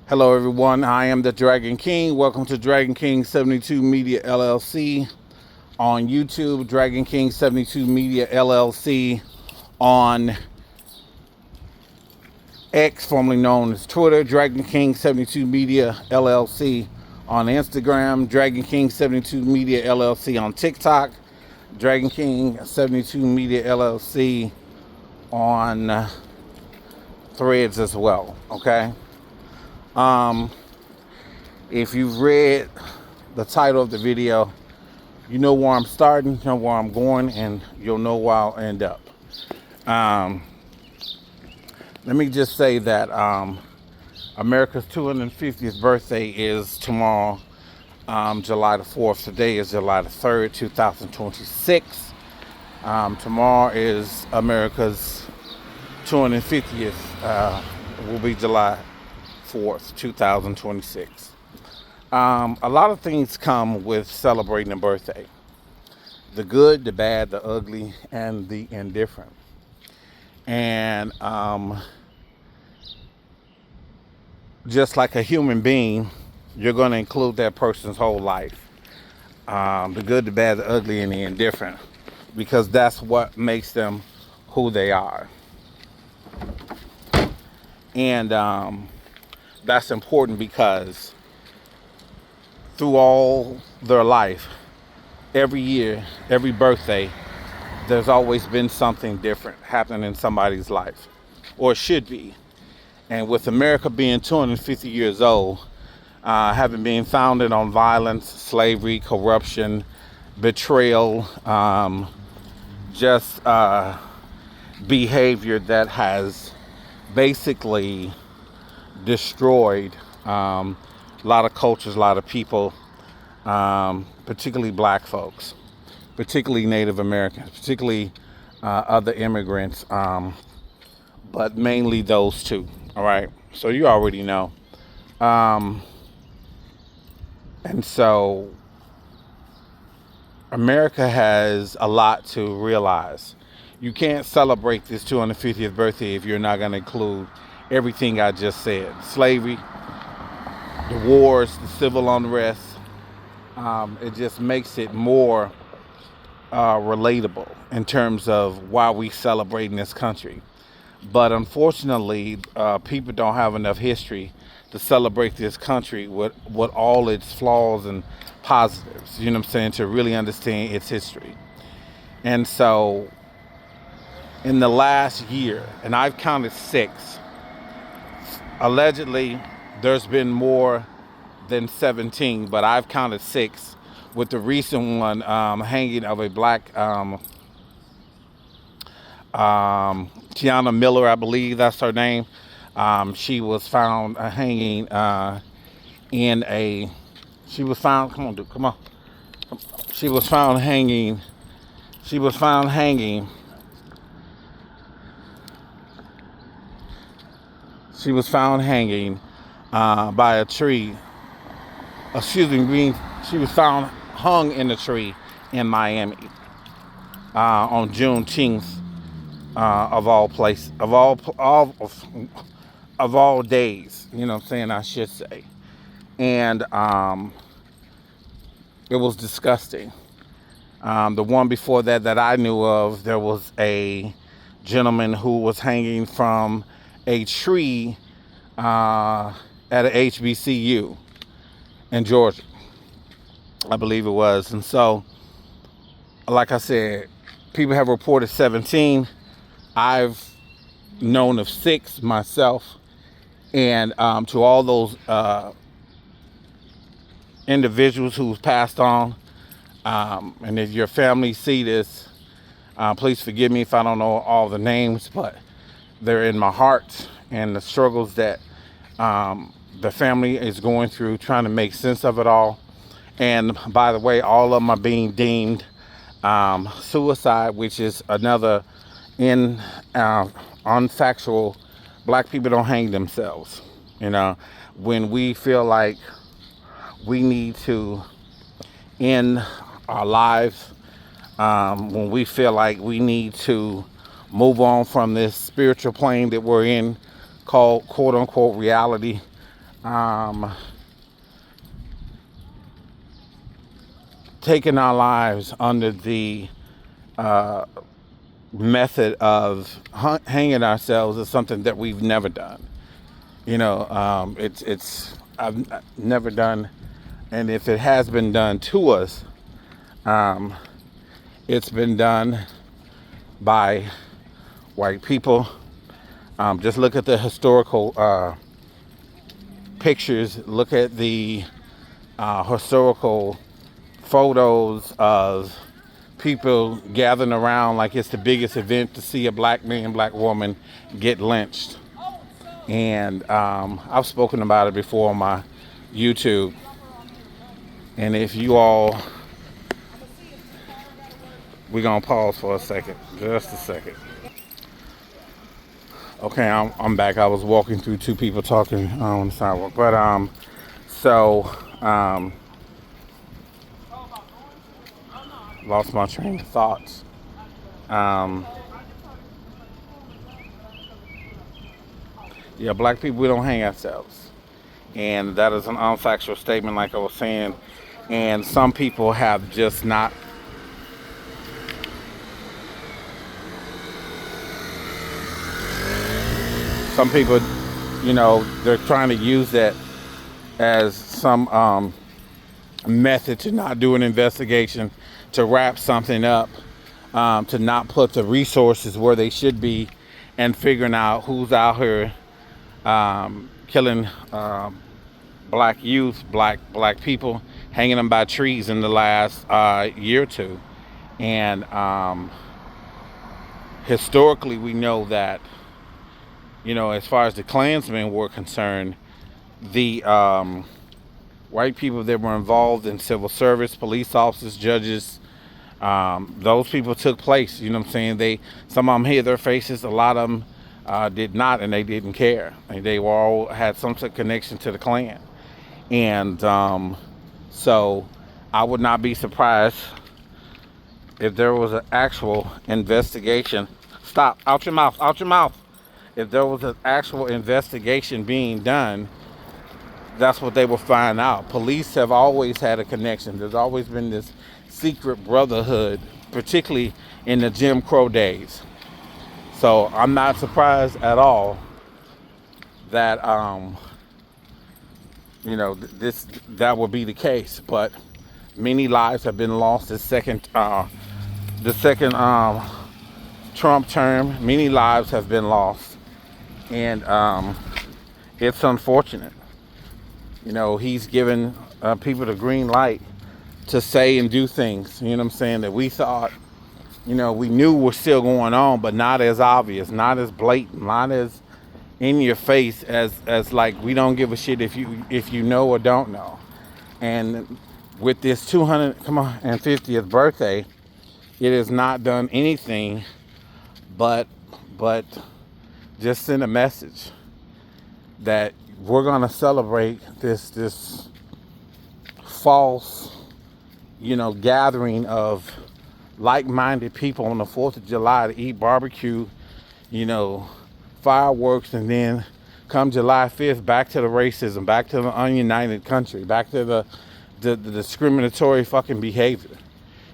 Hello everyone, I am the Dragon King. Welcome to Dragon King 72 Media LLC on YouTube, Dragon King 72 Media LLC on X, formerly known as Twitter, Dragon King 72 Media LLC on Instagram, Dragon King 72 Media LLC on TikTok, Dragon King 72 Media LLC on Threads as well, okay? If you've read the title of the video, you know where I'm starting, you know where I'm going, and you'll know where I'll end up. Let me just say that America's 250th birthday is tomorrow, July the 4th. Today is July the 3rd, 2026. Tomorrow is America's 250th, will be July 4th, 2026. A lot of things come with celebrating a birthday. The good, the bad, the ugly, and the indifferent. And just like a human being, you're going to include that person's whole life. The good, the bad, the ugly, and the indifferent. Because that's what makes them who they are. And that's important because through all their life, every year, every birthday, there's always been something different happening in somebody's life, or should be. And with America being 250 years old, having been founded on violence, slavery, corruption, betrayal, just behavior that has basically destroyed a lot of cultures, a lot of people, particularly black folks, particularly Native Americans, particularly other immigrants, but mainly those two. All right. So you already know. And so America has a lot to realize. You can't celebrate this 250th birthday if you're not going to include everything I just said. Slavery, the wars, the civil unrest. It just makes it more relatable in terms of why we celebrate in this country. But unfortunately, people don't have enough history to celebrate this country with all its flaws and positives, you know what I'm saying, to really understand its history. And so in the last year, and I've counted 6, allegedly there's been more than 17, but I've counted 6, with the recent one hanging of a black Tiana Miller, I believe that's her name. She was found hanging in a. She was found. Come on, dude. Come on. She was found hanging. She was found hanging. She was found hanging by a tree. Excuse me. She was found hung in a tree in Miami on Juneteenth. Of all places, of all days, you know what I'm saying, I should say. And it was disgusting. The one before that I knew of, there was a gentleman who was hanging from a tree at an HBCU in Georgia, I believe it was. And so, like I said, people have reported 17. I've known of 6 myself, and to all those individuals who've passed on, and if your family see this, please forgive me if I don't know all the names, but they're in my heart, and the struggles that the family is going through, trying to make sense of it all. And by the way, all of them are being deemed suicide, which is another unfactual. Black people don't hang themselves. You know, when we feel like we need to end our lives, when we feel like we need to move on from this spiritual plane that we're in, called quote unquote reality, um, taking our lives under the uh, method of hanging ourselves is something that we've never done. It's I've never done, and if it has been done to us, um, it's been done by white people. Just look at the historical pictures. Look at the historical photos of people gathering around like it's the biggest event to see a black man, black woman get lynched. And I've spoken about it before on my YouTube. And if you all, we're gonna pause for a second, just a second. Okay, I'm back. I was walking through two people talking on the sidewalk, but so um, lost my train of thoughts. Um, yeah, black people, we don't hang ourselves, and that is an unfactual statement, like I was saying. And some people have just not. Some people, they're trying to use that as some method to not do an investigation, to wrap something up, to not put the resources where they should be, and figuring out who's out here killing black youth, black people, hanging them by trees in the last year or two. And historically, we know that, as far as the Klansmen were concerned, the white people that were involved in civil service, police officers, judges, those people took place. You know what I'm saying? Some of them hid their faces. A lot of them did not, and they didn't care. And they were all had some sort of connection to the Klan. And so I would not be surprised if there was an actual investigation. Stop! Out your mouth! Out your mouth! If there was an actual investigation being done, that's what they will find out. Police have always had a connection. There's always been this secret brotherhood, particularly in the Jim Crow days. So I'm not surprised at all that that will be the case. But many lives have been lost. The second Trump term, many lives have been lost, and it's unfortunate. He's given people the green light to say and do things, you know what I'm saying, that we thought, we knew were still going on, but not as obvious, not as blatant, not as in your face as like, we don't give a shit if you know or don't know. And with this 250th birthday, it has not done anything but just send a message that we're gonna celebrate this false, gathering of like-minded people on the 4th of July to eat barbecue, fireworks, and then come July 5th, back to the racism, back to the ununited country, back to the discriminatory fucking behavior,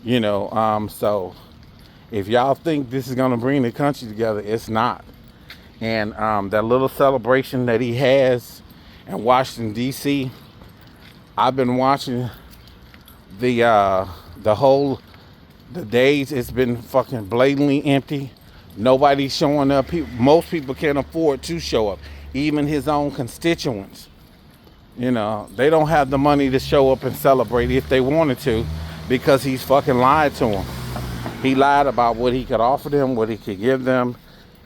so if y'all think this is gonna bring the country together, it's not. And that little celebration that he has in Washington, D.C., I've been watching the days. It's been fucking blatantly empty. Nobody's showing up. Most people can't afford to show up. Even his own constituents. They don't have the money to show up and celebrate if they wanted to, because he's fucking lied to them. He lied about what he could offer them, what he could give them.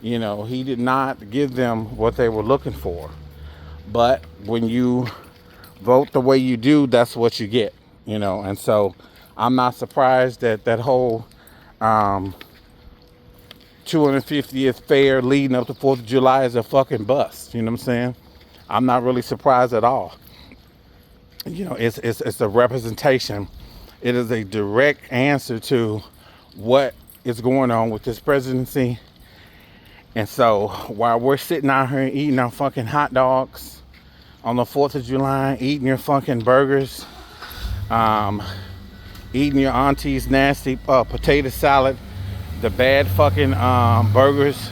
He did not give them what they were looking for. But when you vote the way you do, that's what you get, And so I'm not surprised that whole 250th fair leading up to 4th of July is a fucking bust. You know what I'm saying? I'm not really surprised at all. It's a representation. It is a direct answer to what is going on with this presidency. And so while we're sitting out here eating our fucking hot dogs, on the 4th of July, eating your fucking burgers, eating your auntie's nasty potato salad, the bad fucking burgers,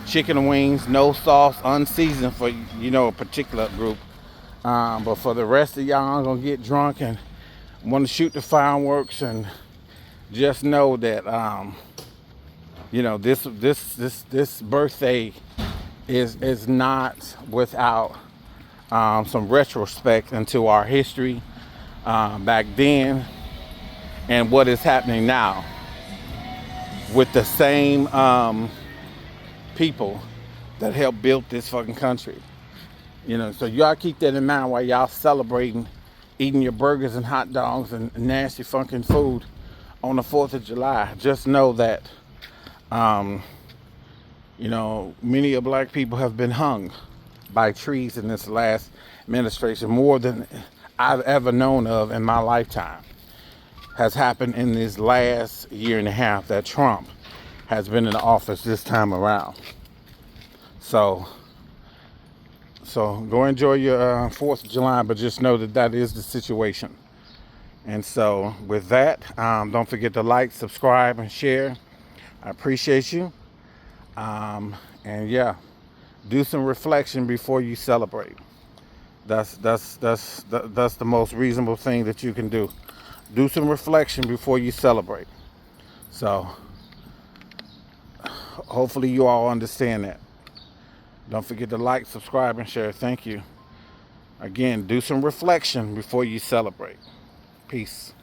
chicken wings, no sauce, unseasoned for, you know, a particular group. But for the rest of y'all, I'm gonna get drunk and want to shoot the fireworks, and just know that you know, this birthday is not without some retrospect into our history back then and what is happening now with the same people that helped build this fucking country. You know, so y'all keep that in mind while y'all celebrating, eating your burgers and hot dogs and nasty fucking food on the 4th of July. Just know that, you know, many of black people have been hung by trees in this last administration. More than I've ever known of in my lifetime has happened in this last year and a half that Trump has been in the office this time around. So go enjoy your 4th of July, but just know that that is the situation. And so with that, don't forget to like, subscribe, and share. I appreciate you. And yeah, do some reflection before you celebrate. That's the most reasonable thing that you can do. Do some reflection before you celebrate. So hopefully you all understand that. Don't forget to like, subscribe, and share. Thank you. Again, do some reflection before you celebrate. Peace.